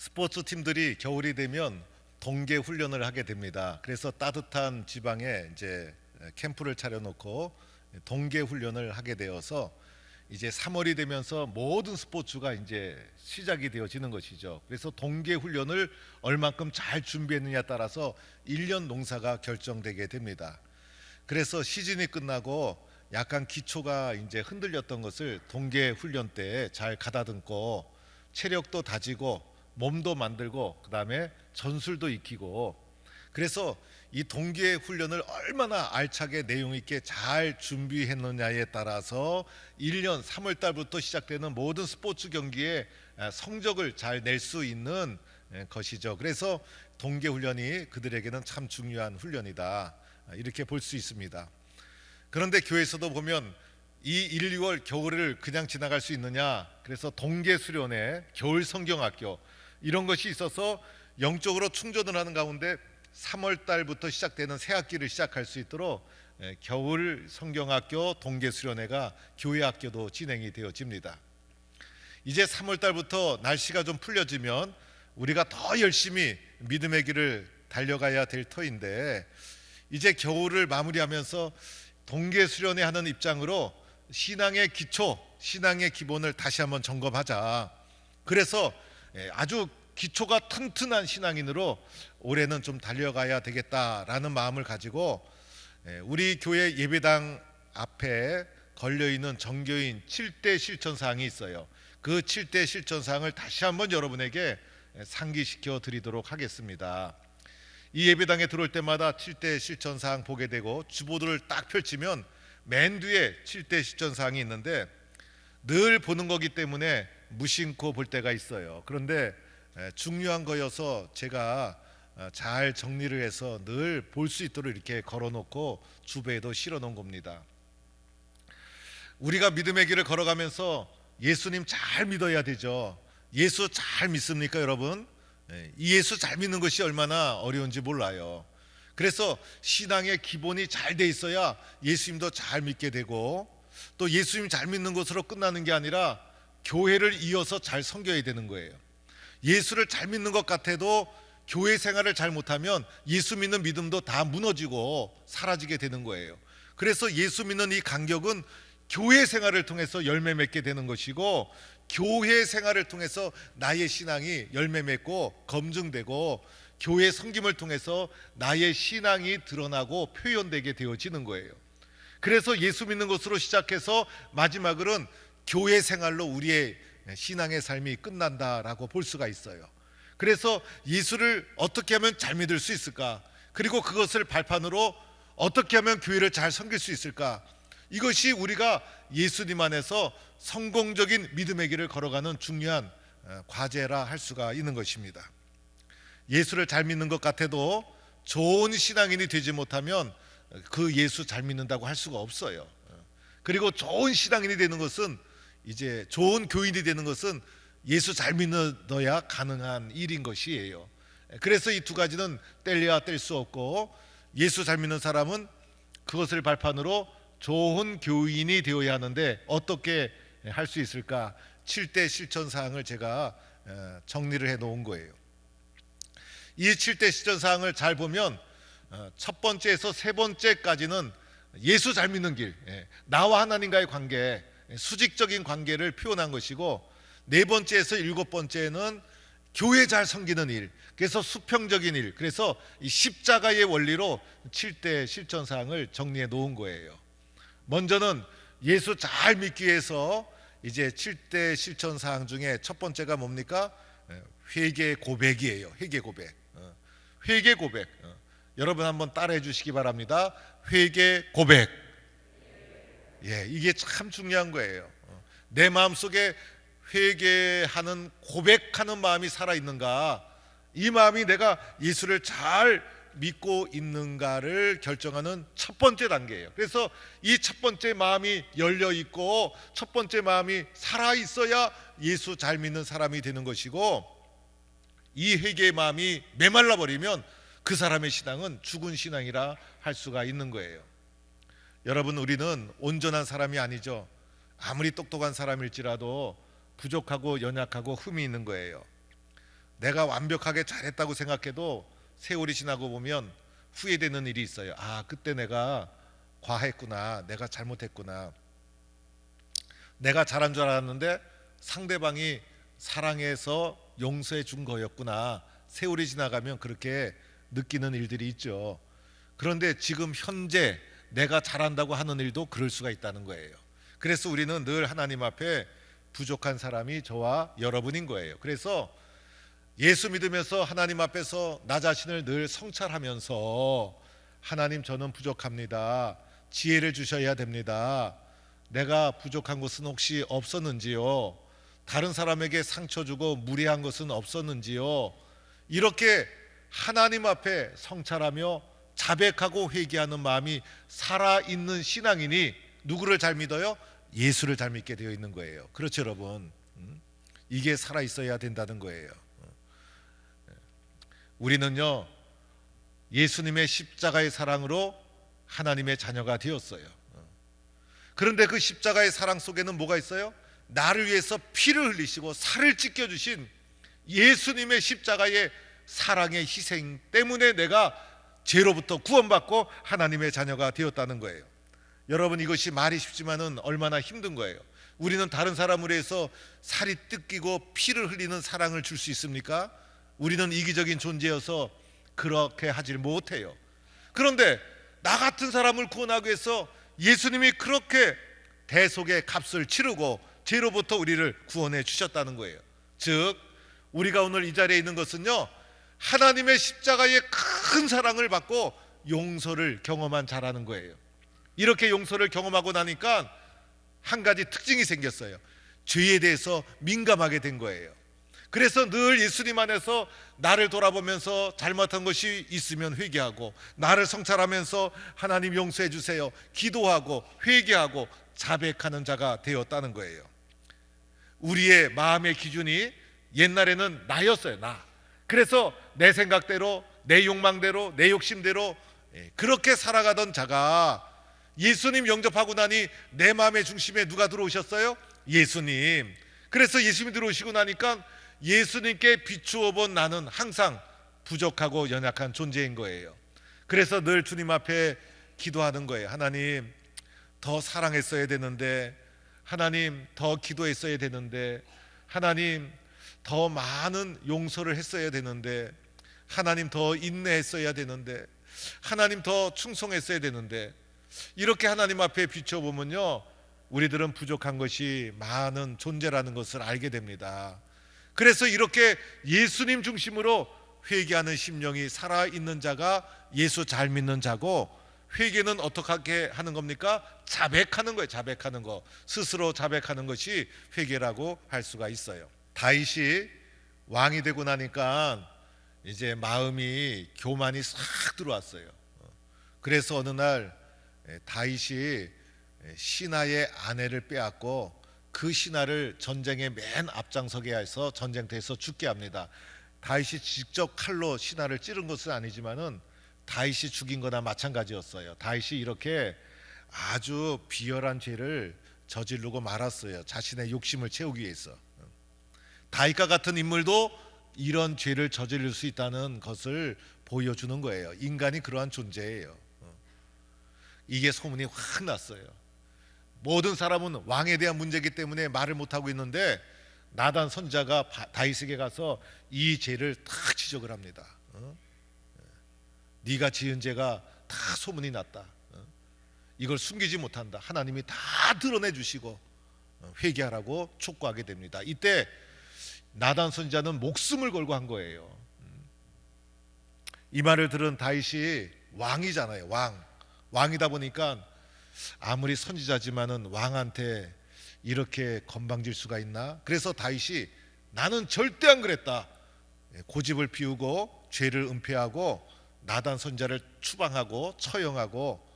스포츠 팀들이 겨울이 되면 동계 훈련을 하게 됩니다. 그래서 따뜻한 지방에 이제 캠프를 차려놓고 동계 훈련을 하게 되어서 이제 3월이 되면서 모든 스포츠가 이제 시작이 되어지는 것이죠. 그래서 동계 훈련을 얼만큼 잘 준비했느냐에 따라서 1년 농사가 결정되게 됩니다. 그래서 시즌이 끝나고 약간 기초가 이제 흔들렸던 것을 동계 훈련 때 잘 가다듬고 체력도 다지고 몸도 만들고 그다음에 전술도 익히고, 그래서 이 동계 훈련을 얼마나 알차게 내용 있게 잘 준비했느냐에 따라서 1년 3월 달부터 시작되는 모든 스포츠 경기에 성적을 잘 낼 수 있는 것이죠. 그래서 동계 훈련이 그들에게는 참 중요한 훈련이다, 이렇게 볼 수 있습니다. 그런데 교회에서도 보면 이 1, 2월 겨울을 그냥 지나갈 수 있느냐, 그래서 동계 수련회, 겨울 성경학교 이런 것이 있어서 영적으로 충전을 하는 가운데 3월 달부터 시작되는 새 학기를 시작할 수 있도록 겨울 성경학교 동계 수련회가 교회 학교도 진행이 되어집니다. 이제 3월 달부터 날씨가 좀 풀려지면 우리가 더 열심히 믿음의 길을 달려가야 될 터인데, 이제 겨울을 마무리하면서 동계 수련회 하는 입장으로 신앙의 기초, 신앙의 기본을 다시 한번 점검하자. 그래서 아주 기초가 튼튼한 신앙인으로 올해는 좀 달려가야 되겠다라는 마음을 가지고 우리 교회 예배당 앞에 걸려있는 정교인 7대 실천사항이 있어요. 그 7대 실천사항을 다시 한번 여러분에게 상기시켜 드리도록 하겠습니다. 이 예배당에 들어올 때마다 7대 실천사항 보게 되고 주보들을 딱 펼치면 맨 뒤에 7대 실천사항이 있는데 늘 보는 거기 때문에 무심코 볼 때가 있어요. 그런데 중요한 거여서 제가 잘 정리를 해서 늘 볼 수 있도록 이렇게 걸어놓고 주배에도 실어놓은 겁니다. 우리가 믿음의 길을 걸어가면서 예수님 잘 믿어야 되죠. 예수 잘 믿습니까, 여러분? 이 예수 잘 믿는 것이 얼마나 어려운지 몰라요. 그래서 신앙의 기본이 잘 돼 있어야 예수님도 잘 믿게 되고, 또 예수님 잘 믿는 것으로 끝나는 게 아니라 교회를 이어서 잘 섬겨야 되는 거예요. 예수를 잘 믿는 것 같아도 교회 생활을 잘 못하면 예수 믿는 믿음도 다 무너지고 사라지게 되는 거예요. 그래서 예수 믿는 이 간격은 교회 생활을 통해서 열매 맺게 되는 것이고, 교회 생활을 통해서 나의 신앙이 열매 맺고 검증되고, 교회 섬김을 통해서 나의 신앙이 드러나고 표현되게 되어지는 거예요. 그래서 예수 믿는 것으로 시작해서 마지막으로는 교회 생활로 우리의 신앙의 삶이 끝난다라고 볼 수가 있어요. 그래서 예수를 어떻게 하면 잘 믿을 수 있을까, 그리고 그것을 발판으로 어떻게 하면 교회를 잘 섬길 수 있을까, 이것이 우리가 예수님 안에서 성공적인 믿음의 길을 걸어가는 중요한 과제라 할 수가 있는 것입니다. 예수를 잘 믿는 것 같아도 좋은 신앙인이 되지 못하면 그 예수 잘 믿는다고 할 수가 없어요. 그리고 좋은 신앙인이 되는 것은, 이제 좋은 교인이 되는 것은 예수 잘 믿어야 가능한 일인 것이에요. 그래서 이 두 가지는 뗄래야 뗄 수 없고, 예수 잘 믿는 사람은 그것을 발판으로 좋은 교인이 되어야 하는데 어떻게 할 수 있을까? 7대 실천사항을 제가 정리를 해 놓은 거예요. 이 7대 실천사항을 잘 보면 첫 번째에서 세 번째까지는 예수 잘 믿는 길, 나와 하나님과의 관계, 수직적인 관계를 표현한 것이고, 네 번째에서 일곱 번째는 교회 잘 섬기는 일, 그래서 수평적인 일, 그래서 이 십자가의 원리로 7대 실천사항을 정리해 놓은 거예요. 먼저는 예수 잘 믿기 위해서 이제 7대 실천사항 중에 첫 번째가 뭡니까? 회개 고백이에요. 회개 고백. 회개 고백. 여러분 한번 따라해 주시기 바랍니다. 회개 고백. 이게 참 중요한 거예요. 내 마음속에 회개하는, 고백하는 마음이 살아있는가, 이 마음이 내가 예수를 잘 믿고 있는가를 결정하는 첫 번째 단계예요. 그래서 이 첫 번째 마음이 열려있고 첫 번째 마음이 살아있어야 예수 잘 믿는 사람이 되는 것이고, 이 회개의 마음이 메말라 버리면 그 사람의 신앙은 죽은 신앙이라 할 수가 있는 거예요. 여러분, 우리는 온전한 사람이 아니죠. 아무리 똑똑한 사람일지라도 부족하고 연약하고 흠이 있는 거예요. 내가 완벽하게 잘했다고 생각해도 세월이 지나고 보면 후회되는 일이 있어요. 아, 그때 내가 과했구나, 내가 잘못했구나, 내가 잘한 줄 알았는데 상대방이 사랑해서 용서해 준 거였구나. 세월이 지나가면 그렇게 느끼는 일들이 있죠. 그런데 지금 현재 내가 잘한다고 하는 일도 그럴 수가 있다는 거예요. 그래서 우리는 늘 하나님 앞에 부족한 사람이 저와 여러분인 거예요. 그래서 예수 믿으면서 하나님 앞에서 나 자신을 늘 성찰하면서 하나님, 저는 부족합니다. 지혜를 주셔야 됩니다. 내가 부족한 것은 혹시 없었는지요? 다른 사람에게 상처 주고 무례한 것은 없었는지요? 이렇게 하나님 앞에 성찰하며 자백하고 회개하는 마음이 살아있는 신앙인이 누구를 잘 믿어요? 예수를 잘 믿게 되어 있는 거예요. 그렇죠, 여러분? 이게 살아있어야 된다는 거예요. 우리는요, 예수님의 십자가의 사랑으로 하나님의 자녀가 되었어요. 그런데 그 십자가의 사랑 속에는 뭐가 있어요? 나를 위해서 피를 흘리시고 살을 찢겨주신 예수님의 십자가의 사랑의 희생 때문에 내가 죄로부터 구원받고 하나님의 자녀가 되었다는 거예요. 여러분, 이것이 말이 쉽지만은 얼마나 힘든 거예요. 우리는 다른 사람을 위해서 살이 뜯기고 피를 흘리는 사랑을 줄 수 있습니까? 우리는 이기적인 존재여서 그렇게 하질 못해요. 그런데 나 같은 사람을 구원하기 위해서 예수님이 그렇게 대속의 값을 치르고 죄로부터 우리를 구원해 주셨다는 거예요. 즉, 우리가 오늘 이 자리에 있는 것은요, 하나님의 십자가의 큰 사랑을 받고 용서를 경험한 자라는 거예요. 이렇게 용서를 경험하고 나니까 한 가지 특징이 생겼어요. 죄에 대해서 민감하게 된 거예요. 그래서 늘 예수님 안에서 나를 돌아보면서 잘못한 것이 있으면 회개하고, 나를 성찰하면서 하나님 용서해 주세요, 기도하고 회개하고 자백하는 자가 되었다는 거예요. 우리의 마음의 기준이 옛날에는 나였어요. 나. 그래서 내 생각대로, 내 욕망대로, 내 욕심대로 그렇게 살아가던 자가 예수님 영접하고 나니 내 마음의 중심에 누가 들어오셨어요? 예수님. 그래서 예수님이 들어오시고 나니까 예수님께 비추어 본 나는 항상 부족하고 연약한 존재인 거예요. 그래서 늘 주님 앞에 기도하는 거예요. 하나님, 더 사랑했어야 되는데, 하나님, 더 기도했어야 되는데, 하나님, 더 많은 용서를 했어야 되는데, 하나님, 더 인내했어야 되는데, 하나님, 더 충성했어야 되는데, 이렇게 하나님 앞에 비춰보면요, 우리들은 부족한 것이 많은 존재라는 것을 알게 됩니다. 그래서 이렇게 예수님 중심으로 회개하는 심령이 살아있는 자가 예수 잘 믿는 자고, 회개는 어떻게 하는 겁니까? 자백하는 거예요. 자백하는 거. 스스로 자백하는 것이 회개라고 할 수가 있어요. 다윗이 왕이 되고 나니까 이제 마음이 교만이 싹 들어왔어요. 그래서 어느 날 다윗이 신하의 아내를 빼앗고 그 신하를 전쟁의 맨 앞장서게 해서 전쟁터에서 죽게 합니다. 다윗이 직접 칼로 신하를 찌른 것은 아니지만은 다윗이 죽인 거나 마찬가지였어요. 다윗이 이렇게 아주 비열한 죄를 저지르고 말았어요. 자신의 욕심을 채우기 위해서. 다윗과 같은 인물도 이런 죄를 저지를 수 있다는 것을 보여주는 거예요. 인간이 그러한 존재예요. 이게 소문이 확 났어요. 모든 사람은 왕에 대한 문제이기 때문에 말을 못하고 있는데, 나단 선지자가 다윗에게 가서 이 죄를 다 지적을 합니다. 네가 지은 죄가 다 소문이 났다. 이걸 숨기지 못한다. 하나님이 다 드러내 주시고 회개하라고 촉구하게 됩니다. 이때 나단 선지자는 목숨을 걸고 한 거예요. 이 말을 들은 다윗이 왕이잖아요. 왕이다 보니까 아무리 선지자지만은 왕한테 이렇게 건방질 수가 있나? 그래서 다윗이 나는 절대 안 그랬다, 고집을 피우고 죄를 은폐하고 나단 선지자를 추방하고 처형하고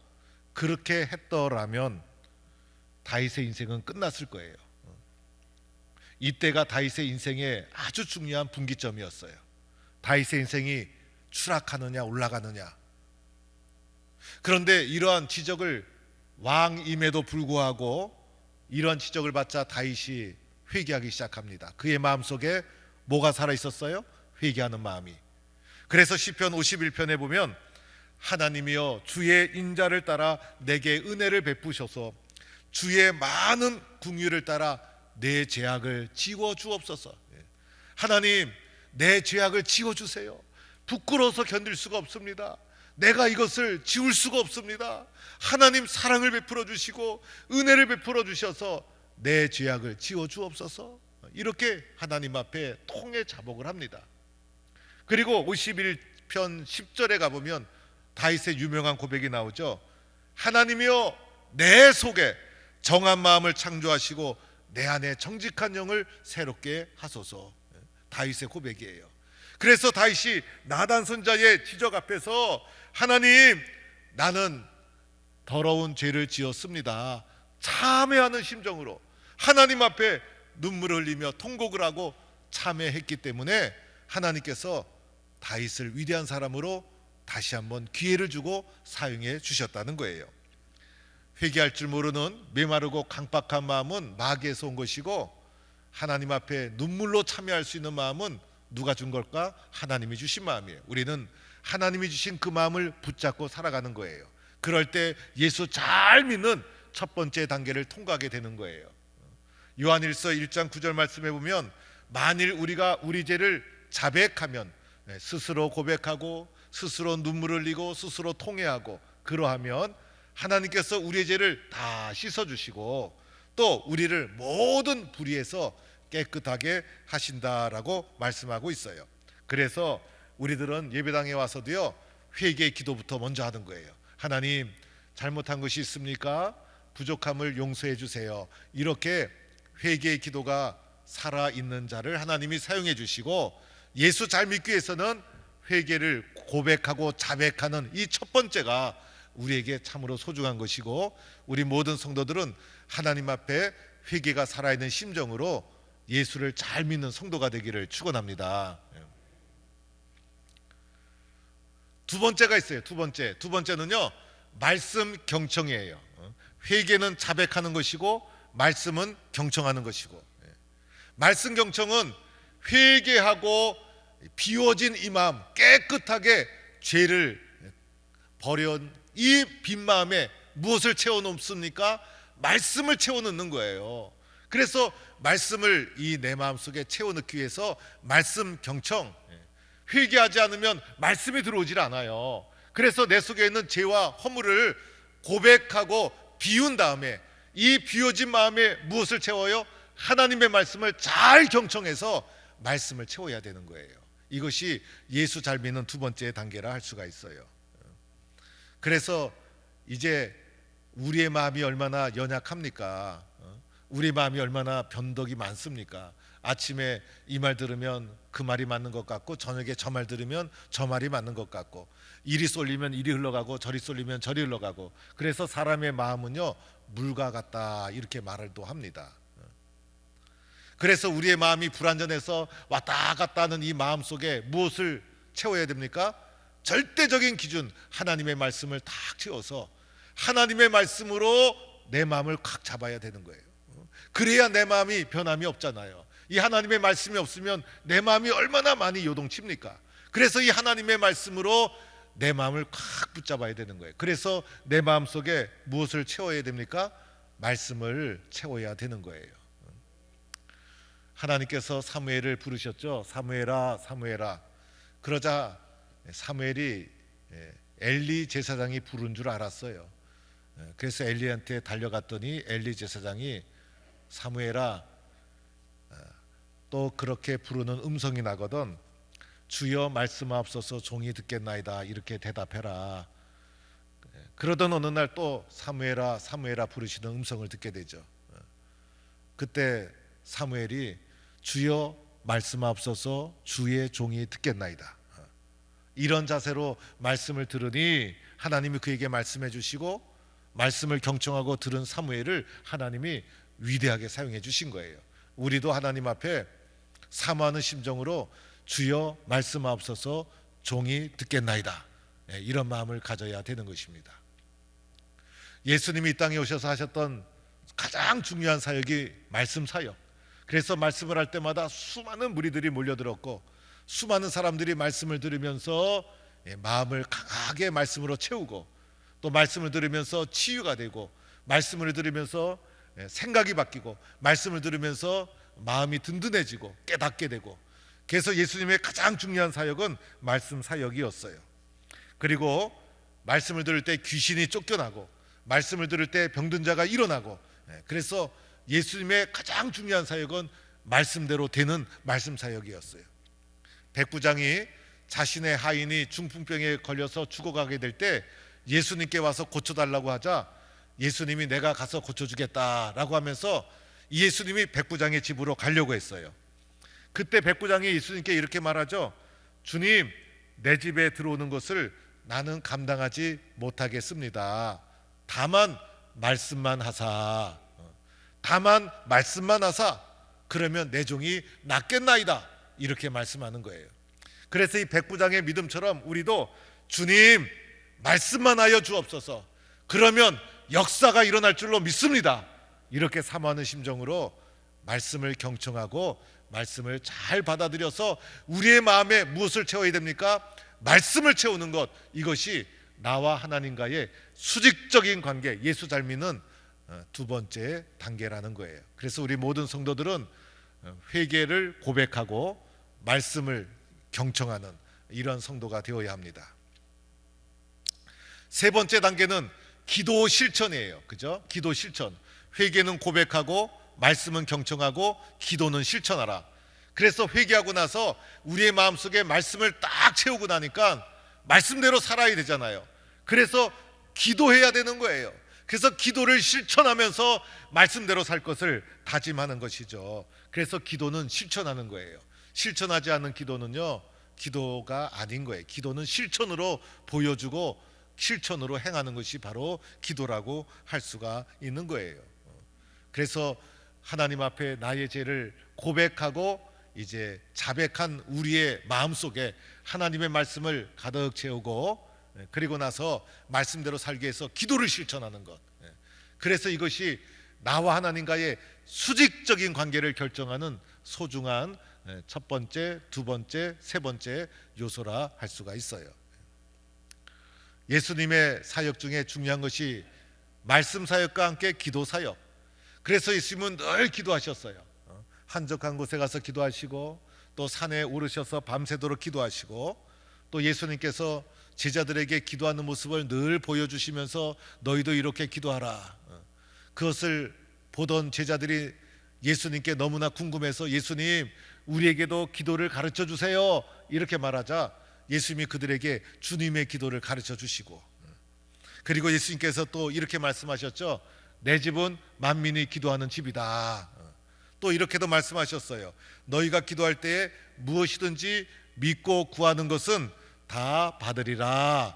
그렇게 했더라면 다윗의 인생은 끝났을 거예요. 이때가 다윗의 인생의 아주 중요한 분기점이었어요. 다윗의 인생이 추락하느냐 올라가느냐. 그런데 이러한 지적을, 왕임에도 불구하고 이러한 지적을 받자 다윗이 회개하기 시작합니다. 그의 마음속에 뭐가 살아있었어요? 회개하는 마음이. 그래서 시편 51편에 보면 하나님이여 주의 인자를 따라 내게 은혜를 베푸셔서 주의 많은 긍휼을 따라 내 죄악을 지워 주옵소서. 하나님, 내 죄악을 지워 주세요. 부끄러워서 견딜 수가 없습니다. 내가 이것을 지울 수가 없습니다. 하나님 사랑을 베풀어 주시고 은혜를 베풀어 주셔서 내 죄악을 지워 주옵소서. 이렇게 하나님 앞에 통해 자복을 합니다. 그리고 51편 10절에 가보면 다윗의 유명한 고백이 나오죠. 하나님이여 내 속에 정한 마음을 창조하시고 내 안에 정직한 영을 새롭게 하소서. 다윗의 고백이에요. 그래서 다윗이 나단 선자의 지적 앞에서 하나님, 나는 더러운 죄를 지었습니다. 참회하는 심정으로 하나님 앞에 눈물을 흘리며 통곡을 하고 참회했기 때문에 하나님께서 다윗을 위대한 사람으로 다시 한번 기회를 주고 사용해 주셨다는 거예요. 회개할 줄 모르는 메마르고 강박한 마음은 마귀에서 온 것이고, 하나님 앞에 눈물로 참여할 수 있는 마음은 누가 준 걸까? 하나님이 주신 마음이에요. 우리는 하나님이 주신 그 마음을 붙잡고 살아가는 거예요. 그럴 때 예수 잘 믿는 첫 번째 단계를 통과하게 되는 거예요. 요한일서 1장 9절 말씀해 보면 만일 우리가 우리 죄를 자백하면, 스스로 고백하고 스스로 눈물을 흘리고 스스로 통회하고 그러하면 하나님께서 우리의 죄를 다 씻어주시고 또 우리를 모든 불의에서 깨끗하게 하신다라고 말씀하고 있어요. 그래서 우리들은 예배당에 와서도요, 회개의 기도부터 먼저 하는 거예요. 하나님, 잘못한 것이 있습니까? 부족함을 용서해 주세요. 이렇게 회개의 기도가 살아있는 자를 하나님이 사용해 주시고, 예수 잘 믿기 위해서는 회개를 고백하고 자백하는 이 첫 번째가 우리에게 참으로 소중한 것이고, 우리 모든 성도들은 하나님 앞에 회개가 살아있는 심정으로 예수를 잘 믿는 성도가 되기를 축원합니다. 두 번째가 있어요. 두 번째는요, 말씀 경청이에요. 회개는 자백하는 것이고 말씀은 경청하는 것이고, 말씀 경청은 회개하고 비워진 이 마음, 깨끗하게 죄를 버려온 이 빈 마음에 무엇을 채워놓습니까? 말씀을 채워넣는 거예요. 그래서 말씀을 이 내 마음속에 채워넣기 위해서 말씀 경청, 회개하지 않으면 말씀이 들어오질 않아요. 그래서 내 속에 있는 죄와 허물을 고백하고 비운 다음에 이 비워진 마음에 무엇을 채워요? 하나님의 말씀을 잘 경청해서 말씀을 채워야 되는 거예요. 이것이 예수 잘 믿는 두 번째 단계라 할 수가 있어요. 그래서 이제 우리의 마음이 얼마나 연약합니까? 우리 마음이 얼마나 변덕이 많습니까? 아침에 이 말 들으면 그 말이 맞는 것 같고, 저녁에 저 말 들으면 저 말이 맞는 것 같고, 이리 쏠리면 이리 흘러가고 저리 쏠리면 저리 흘러가고, 그래서 사람의 마음은요, 물과 같다 이렇게 말을 또 합니다. 그래서 우리의 마음이 불완전해서 왔다 갔다 하는 이 마음 속에 무엇을 채워야 됩니까? 절대적인 기준, 하나님의 말씀을 탁 채워서 하나님의 말씀으로 내 마음을 꽉 잡아야 되는 거예요. 그래야 내 마음이 변함이 없잖아요. 이 하나님의 말씀이 없으면 내 마음이 얼마나 많이 요동칩니까? 그래서 이 하나님의 말씀으로 내 마음을 꽉 붙잡아야 되는 거예요. 그래서 내 마음 속에 무엇을 채워야 됩니까? 말씀을 채워야 되는 거예요. 하나님께서 사무엘을 부르셨죠. 사무엘아, 사무엘아. 그러자 사무엘이 엘리 제사장이 부른 줄 알았어요. 그래서 엘리한테 달려갔더니 엘리 제사장이 사무엘아, 또 그렇게 부르는 음성이 나거든 주여 말씀하옵소서 종이 듣겠나이다 이렇게 대답해라. 그러던 어느 날 또 사무엘아 사무엘아 부르시는 음성을 듣게 되죠. 그때 사무엘이 주여 말씀하옵소서 주의 종이 듣겠나이다. 이런 자세로 말씀을 들으니 하나님이 그에게 말씀해 주시고, 말씀을 경청하고 들은 사무엘을 하나님이 위대하게 사용해 주신 거예요. 우리도 하나님 앞에 사모하는 심정으로 주여 말씀하옵소서 종이 듣겠나이다, 이런 마음을 가져야 되는 것입니다. 예수님이 이 땅에 오셔서 하셨던 가장 중요한 사역이 말씀 사역. 그래서 말씀을 할 때마다 수많은 무리들이 몰려들었고 수많은 사람들이 말씀을 들으면서 마음을 강하게 말씀으로 채우고, 또 말씀을 들으면서 치유가 되고, 말씀을 들으면서 생각이 바뀌고, 말씀을 들으면서 마음이 든든해지고 깨닫게 되고, 그래서 예수님의 가장 중요한 사역은 말씀 사역이었어요. 그리고 말씀을 들을 때 귀신이 쫓겨나고, 말씀을 들을 때 병든 자가 일어나고, 그래서 예수님의 가장 중요한 사역은 말씀대로 되는 말씀 사역이었어요. 백부장이 자신의 하인이 중풍병에 걸려서 죽어가게 될 때 예수님께 와서 고쳐달라고 하자 예수님이 내가 가서 고쳐주겠다라고 하면서 예수님이 백부장의 집으로 가려고 했어요. 그때 백부장이 예수님께 이렇게 말하죠. 주님, 내 집에 들어오는 것을 나는 감당하지 못하겠습니다. 다만 말씀만 하사, 다만 말씀만 하사, 그러면 내 종이 낫겠나이다, 이렇게 말씀하는 거예요. 그래서 이 백부장의 믿음처럼 우리도 주님 말씀만 하여 주옵소서, 그러면 역사가 일어날 줄로 믿습니다, 이렇게 사모하는 심정으로 말씀을 경청하고 말씀을 잘 받아들여서 우리의 마음에 무엇을 채워야 됩니까? 말씀을 채우는 것, 이것이 나와 하나님과의 수직적인 관계, 예수 잘 믿는 두 번째 단계라는 거예요. 그래서 우리 모든 성도들은 회개를 고백하고 말씀을 경청하는 이런 성도가 되어야 합니다. 세 번째 단계는 기도 실천이에요. 그죠? 기도 실천. 회개는 고백하고 말씀은 경청하고 기도는 실천하라. 그래서 회개하고 나서 우리의 마음속에 말씀을 딱 채우고 나니까 말씀대로 살아야 되잖아요. 그래서 기도해야 되는 거예요. 그래서 기도를 실천하면서 말씀대로 살 것을 다짐하는 것이죠. 그래서 기도는 실천하는 거예요. 실천하지 않는 기도는요, 기도가 아닌 거예요. 기도는 실천으로 보여주고 실천으로 행하는 것이 바로 기도라고 할 수가 있는 거예요. 그래서 하나님 앞에 나의 죄를 고백하고 이제 자백한 우리의 마음속에 하나님의 말씀을 가득 채우고, 그리고 나서 말씀대로 살기 위해서 기도를 실천하는 것. 그래서 이것이 나와 하나님과의 수직적인 관계를 결정하는 소중한 첫 번째, 두 번째, 세 번째 요소라 할 수가 있어요. 예수님의 사역 중에 중요한 것이 말씀 사역과 함께 기도 사역. 그래서 예수님은 늘 기도하셨어요. 한적한 곳에 가서 기도하시고, 또 산에 오르셔서 밤새도록 기도하시고, 또 예수님께서 제자들에게 기도하는 모습을 늘 보여주시면서 너희도 이렇게 기도하라. 그것을 보던 제자들이 예수님께 너무나 궁금해서 예수님, 우리에게도 기도를 가르쳐 주세요, 이렇게 말하자 예수님이 그들에게 주님의 기도를 가르쳐 주시고, 그리고 예수님께서 또 이렇게 말씀하셨죠. 내 집은 만민이 기도하는 집이다. 또 이렇게도 말씀하셨어요. 너희가 기도할 때에 무엇이든지 믿고 구하는 것은 다 받으리라.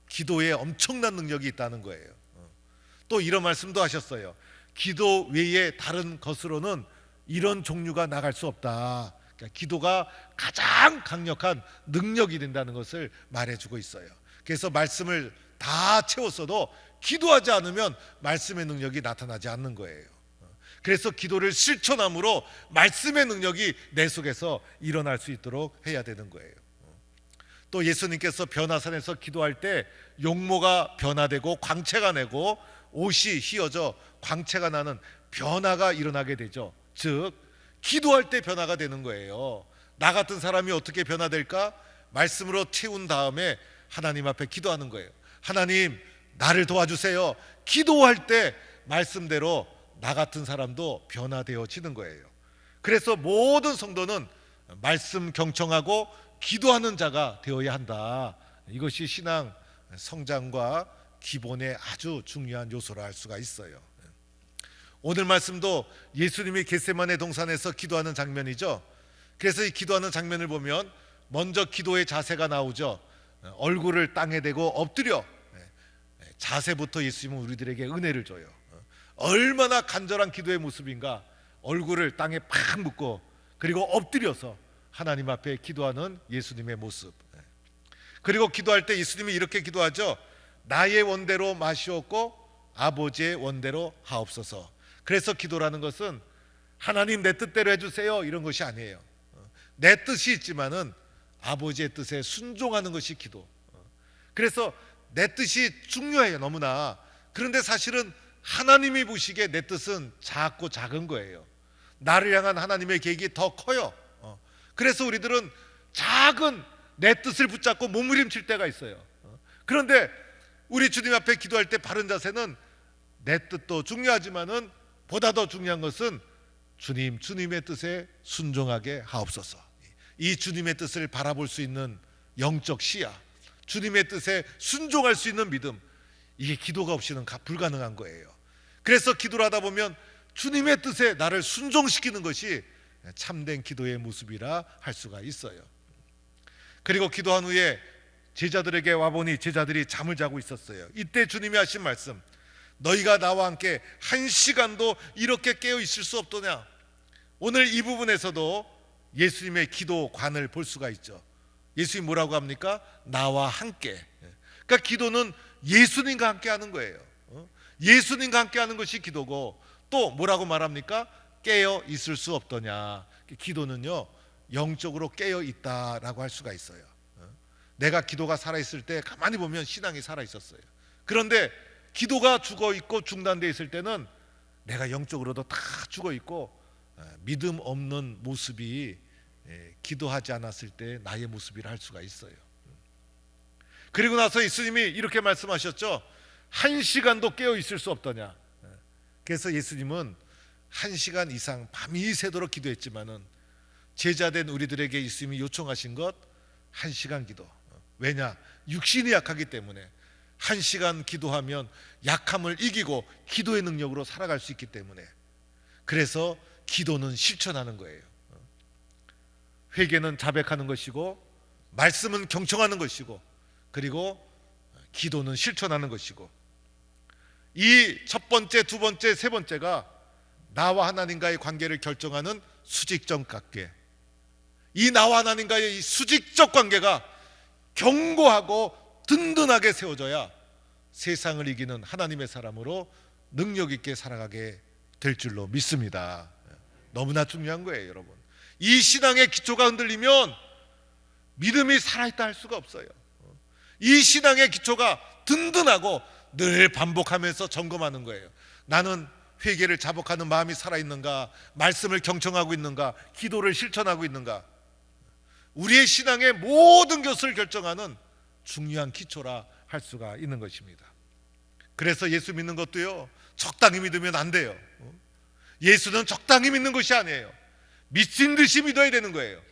기도에 엄청난 능력이 있다는 거예요. 또 이런 말씀도 하셨어요. 기도 외에 다른 것으로는 이런 종류가 나갈 수 없다. 그러니까 기도가 가장 강력한 능력이 된다는 것을 말해주고 있어요. 그래서 말씀을 다 채웠어도 기도하지 않으면 말씀의 능력이 나타나지 않는 거예요. 그래서 기도를 실천함으로 말씀의 능력이 내 속에서 일어날 수 있도록 해야 되는 거예요. 또 예수님께서 변화산에서 기도할 때 용모가 변화되고 광채가 나고 옷이 휘어져 광채가 나는 변화가 일어나게 되죠. 즉 기도할 때 변화가 되는 거예요. 나 같은 사람이 어떻게 변화될까? 말씀으로 채운 다음에 하나님 앞에 기도하는 거예요. 하나님, 나를 도와주세요. 기도할 때 말씀대로 나 같은 사람도 변화되어지는 거예요. 그래서 모든 성도는 말씀 경청하고 기도하는 자가 되어야 한다. 이것이 신앙 성장과 기본의 아주 중요한 요소라 할 수가 있어요. 오늘 말씀도 예수님이 겟세마네 동산에서 기도하는 장면이죠. 그래서 이 기도하는 장면을 보면 먼저 기도의 자세가 나오죠. 얼굴을 땅에 대고 엎드려, 자세부터 예수님은 우리들에게 은혜를 줘요. 얼마나 간절한 기도의 모습인가. 얼굴을 땅에 팍 묻고 그리고 엎드려서 하나님 앞에 기도하는 예수님의 모습. 그리고 기도할 때 예수님이 이렇게 기도하죠. 나의 원대로 마시옵고 아버지의 원대로 하옵소서. 그래서 기도라는 것은 하나님 내 뜻대로 해주세요 이런 것이 아니에요. 내 뜻이 있지만은 아버지의 뜻에 순종하는 것이 기도. 그래서 내 뜻이 중요해요, 너무나. 그런데 사실은 하나님이 보시기에 내 뜻은 작고 작은 거예요. 나를 향한 하나님의 계획이 더 커요. 그래서 우리들은 작은 내 뜻을 붙잡고 몸부림칠 때가 있어요. 그런데 우리 주님 앞에 기도할 때 바른 자세는 내 뜻도 중요하지만은 보다 더 중요한 것은 주님의 뜻에 순종하게 하옵소서. 이 주님의 뜻을 바라볼 수 있는 영적 시야, 주님의 뜻에 순종할 수 있는 믿음, 이게 기도가 없이는 불가능한 거예요. 그래서 기도를 하다 보면 주님의 뜻에 나를 순종시키는 것이 참된 기도의 모습이라 할 수가 있어요. 그리고 기도한 후에 제자들에게 와보니 제자들이 잠을 자고 있었어요. 이때 주님이 하신 말씀, 너희가 나와 함께 1시간도 이렇게 깨어 있을 수 없더냐. 오늘 이 부분에서도 예수님의 기도관을 볼 수가 있죠. 예수님 뭐라고 합니까? 나와 함께. 그러니까 기도는 예수님과 함께 하는 거예요. 예수님과 함께 하는 것이 기도고, 또 뭐라고 말합니까? 깨어 있을 수 없더냐. 기도는요, 영적으로 깨어 있다라고 할 수가 있어요. 내가 기도가 살아있을 때 가만히 보면 신앙이 살아있었어요. 그런데 기도가 죽어있고 중단되어 있을 때는 내가 영적으로도 다 죽어있고 믿음 없는 모습이 기도하지 않았을 때 나의 모습이라 할 수가 있어요. 그리고 나서 예수님이 이렇게 말씀하셨죠. 1시간도 깨어 있을 수 없더냐. 그래서 예수님은 1시간 이상 밤이 새도록 기도했지만은 제자된 우리들에게 예수님이 요청하신 것 1시간 기도. 왜냐? 육신이 약하기 때문에 1시간 기도하면 약함을 이기고 기도의 능력으로 살아갈 수 있기 때문에, 그래서 기도는 실천하는 거예요. 회개는 자백하는 것이고, 말씀은 경청하는 것이고, 그리고 기도는 실천하는 것이고, 이 첫 번째, 두 번째, 세 번째가 나와 하나님과의 관계를 결정하는 수직적 관계. 이 나와 하나님과의 이 수직적 관계가 견고하고 든든하게 세워져야 세상을 이기는 하나님의 사람으로 능력 있게 살아가게 될 줄로 믿습니다. 너무나 중요한 거예요, 여러분. 이 신앙의 기초가 흔들리면 믿음이 살아있다 할 수가 없어요. 이 신앙의 기초가 든든하고 늘 반복하면서 점검하는 거예요. 나는 회개를 자복하는 마음이 살아있는가, 말씀을 경청하고 있는가, 기도를 실천하고 있는가. 우리의 신앙의 모든 것을 결정하는 중요한 기초라 할 수가 있는 것입니다. 그래서 예수 믿는 것도요, 적당히 믿으면 안 돼요. 예수는 적당히 믿는 것이 아니에요. 미친 듯이 믿어야 되는 거예요.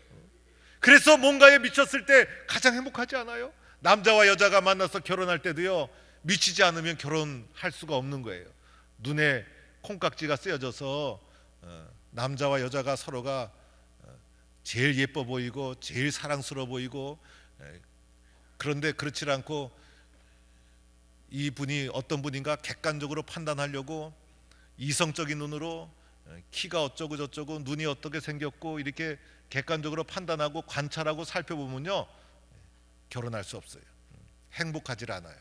그래서 뭔가에 미쳤을 때 가장 행복하지 않아요? 남자와 여자가 만나서 결혼할 때도요, 미치지 않으면 결혼할 수가 없는 거예요. 눈에 콩깍지가 쓰여져서 남자와 여자가 서로가 제일 예뻐 보이고 제일 사랑스러워 보이고, 그런데 그렇지 않고 이분이 어떤 분인가 객관적으로 판단하려고 이성적인 눈으로 키가 어쩌고 저쩌고 눈이 어떻게 생겼고 이렇게 객관적으로 판단하고 관찰하고 살펴보면요, 결혼할 수 없어요. 행복하지 않아요.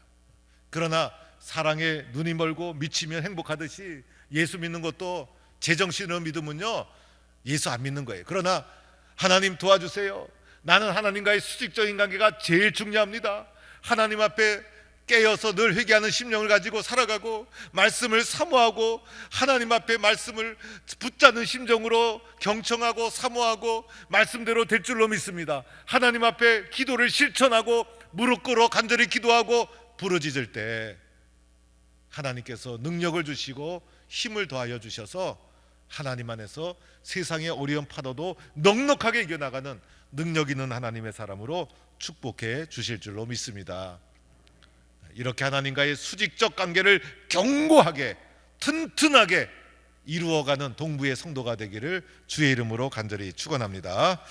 그러나 사랑에 눈이 멀고 미치면 행복하듯이 예수 믿는 것도 제정신으로 믿으면요, 예수 안 믿는 거예요. 그러나 하나님 도와주세요. 나는 하나님과의 수직적인 관계가 제일 중요합니다. 하나님 앞에 깨어서 늘 회개하는 심령을 가지고 살아가고, 말씀을 사모하고, 하나님 앞에 말씀을 붙잡는 심정으로 경청하고 사모하고 말씀대로 될 줄로 믿습니다. 하나님 앞에 기도를 실천하고 무릎 꿇어 간절히 기도하고 부르짖을 때 하나님께서 능력을 주시고 힘을 더하여 주셔서 하나님 안에서 세상의 어려운 파도도 넉넉하게 이겨나가는 능력 있는 하나님의 사람으로 축복해 주실 줄로 믿습니다. 이렇게 하나님과의 수직적 관계를 견고하게 튼튼하게 이루어가는 동부의 성도가 되기를 주의 이름으로 간절히 축원합니다.